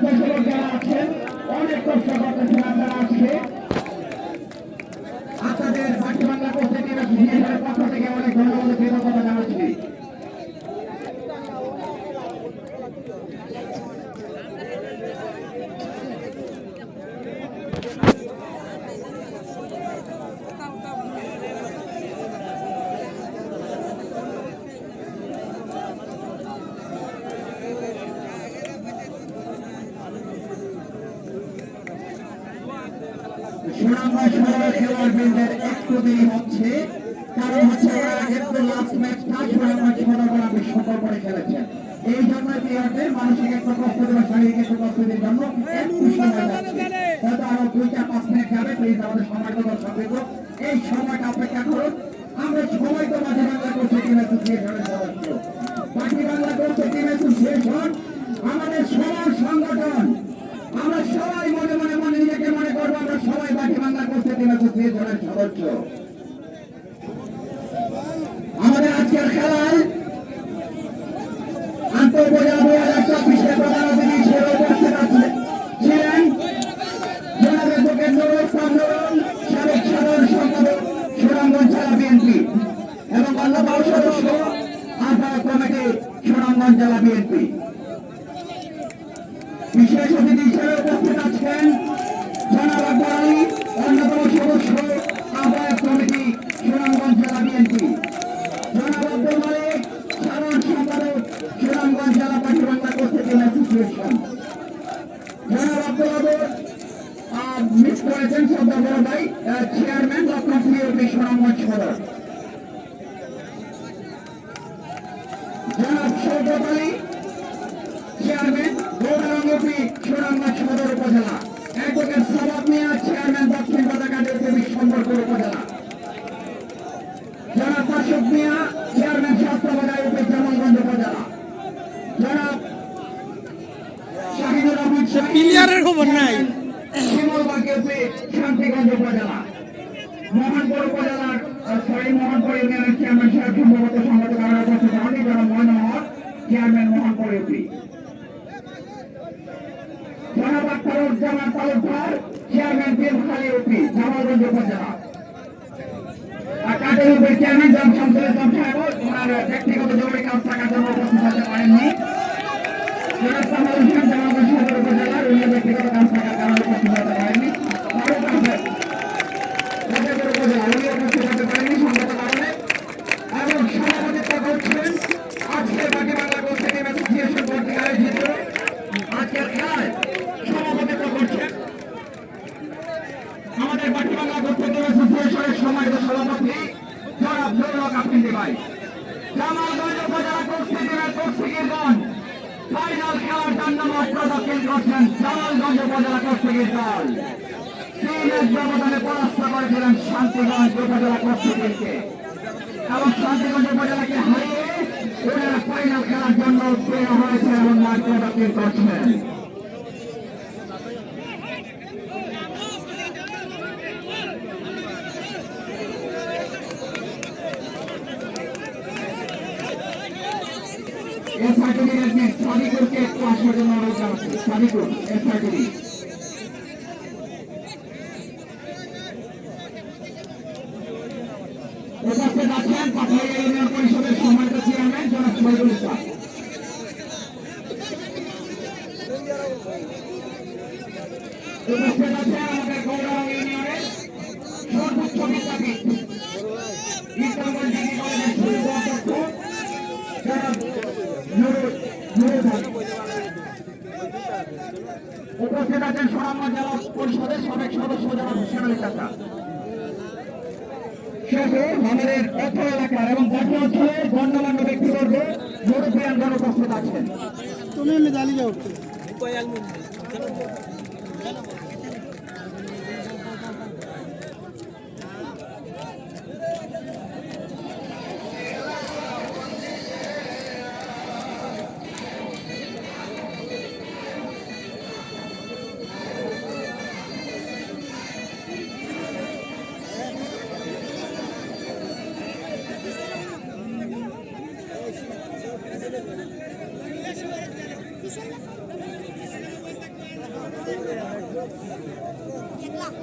স্বেচ্ছাসেবক যারা আছেন অনেক কষ্ট করতেছেন আপনারা আজকে আপনাদের বাকি বাংলা করতে বিশেষের পক্ষ থেকে অনেক ধন্যবাদ কৃতজ্ঞতা জানাচ্ছি। সুনামগঞ্জ শহরের খেলোয়াড়বৃন্দের একটু দেরি হচ্ছে, কারণ হচ্ছে ওরা একটু লাস্ট ম্যাচটা সুনামগঞ্জ শহর বিশ্বকাপ করে খেলেছেন। এই জন্য প্লেয়ারদের মানসিক একটু প্রস্তুতি বা শারীরিক একটু প্রস্তুতির জন্য একটু সময় যাচ্ছে, হয়তো আরো 2-5 মিনিট যাবে। প্লিজ আমাদের সময়টা দর্শক এই সময়টা অপেক্ষা করুন। আমরা সবাই তো মাঝে বাংলা করছে টিম অ্যাসোসিয়েশনের সদস্য, বাকি বাংলা করছে টিম অ্যাসোসিয়েশন আমাদের সবার সংগঠন। আমরা সবাই মনে মনে মনে নিজেকে মনে করবো আমরা সবাই বাকি বাংলা করছে টিম অ্যাসোসিয়েশনের সদস্য। আমাদের আজকের খেলায় আন্তঃপজেলা 2024 প্রধান অতিথি হিসেবে উপস্থিত ছিলেন জনাব অ্যাডভোকেট নুরুল ইসলাম নুরুল, সাবেক সাধারণ সম্পাদক সুনামগঞ্জ জেলা বিএনপি এবং অন্যান্য সদস্য আহ্বায়ক কমিটি সুনামগঞ্জ জেলা বিএনপি। বিশেষ অতিথি হিসেবে উপস্থিত আছেন জনাব আকবর আলী, অন্যতম সদস্য আহ্বায়ক কমিটি সুনামগঞ্জ জেলা বিএনপি, জনাব আব্দুল মালিক, সাধারণ সম্পাদক সুনামগঞ্জ জেলা বাকি বাংলা করছে টিম অ্যাসোসিয়েশন, জনাব আব্দুল আবুদ মিস করেছেন শব্দ বড় ভাই, চেয়ারম্যান লক্ষণ সিইউপি সুনামগঞ্জ সদর, জনাব শওকত আলী, চেয়ারম্যান গৌরঙ্গপি সুনামগঞ্জ সদর উপজেলা, অ্যাডভোকেট সাবাব মিয়া, চেয়ারম্যান দক্ষিণ বাজারঘাট ইউপি সম্বলপুর উপজেলা, জনাব মাসুদ মিয়া, চেয়ারম্যান শাস্ত্রবাজার ইউপি জামালগঞ্জ উপজেলা, জনাব শাহিনুর রহমান প্লেয়ারের খবর নাই, শিমলবাগ ইউপি শান্তিগঞ্জ উপজেলা, মোহনপুর উপজেলার মোহনপুর ইউনিয়নের চেয়ারম্যান সাহেব সম্ভবত সংগঠন কারণে উপস্থিত হননি, জনাব ময়নুল হক, চেয়ারম্যান মোহনপুর ইউপি, জনাব আখতারুজ্জামান তালুকদার, চেয়ারম্যান বেলখালী ইউপি জামালগঞ্জ উপজেলা, কাদের ইউপির চেয়ারম্যান জনাব শামসুল ইসলাম সাহেব ওনার ব্যক্তিগত জরুরি কাজ থাকার জন্য উপস্থিত হতে পারেননি, জনাব কামাল হোসেন জামালগঞ্জ সদর উপজেলার উনি ব্যক্তিগত কাজ থাকার কারণে উপস্থিত হতে পারেননি, ফারুক আহমেদ গাজীপুর উপজেলা উনি উপস্থিত হতে পারেননি সংগত কারণে, এবং সভাপতিত্ব করছেন আজকের বাকি বাংলা করছে টিম অ্যাসোসিয়েশন কর্তৃক আয়োজিত আজকের খেলায় সভাপতিত্ব করছেন আমাদের বাকি বাংলা করছে টিম অ্যাসোসিয়েশনের সম্মানিত সভাপতি জনাব নুরুল হক আফ্রিদি ভাই। জামালগঞ্জ উপজেলা কুস্তি টিমের কুস্তিগিরগণ ফাইনাল খেলার জন্য মাত্র দক্ষিণ করছেন জামালগঞ্জ উপজেলা কুস্তিগির দল। 3 ব্যবধানে পরাস্ত করেছিলেন শান্তিগঞ্জ উপজেলা কুস্তিগিরকে এবং শান্তিগঞ্জ উপজেলাকে হারিয়ে ওনারা ফাইনাল খেলার জন্য উত্তীর্ণ হয়েছে এবং মাত্র দক্ষিণ করছেন। সাদিকুরকে একটু আসার জন্য অনুরোধ জানাচ্ছি। সাদিকুর এসআরটিভি উপস্থিত আছেন পাথরিয়া ইউনিয়ন পরিষদের সম্মানিত চেয়ারম্যান জনাব শহীদুল ইসলাম। উপস্থিত আছেন আমাদের গৌরব ইউনিয়নের সর্বোচ্চ বিদ্যাপীঠ ইসলামগঞ্জ ডিগ্রি কলেজের শহীদ অধ্যক্ষ জনাব উপস্থিত আছেন সুনামগঞ্জ জেলা পরিষদের সাবেক সদস্য জনাব হোসেন আলী চাচা সহ আমাদের অর্থ এলাকার এবং জাতীয় অঞ্চলের গণ্যমান্য ব্যক্তিবর্গ মুরব্বিয়ানগণ উপস্থিত আছেন। তুমি মেদালি যাও 1 লাখ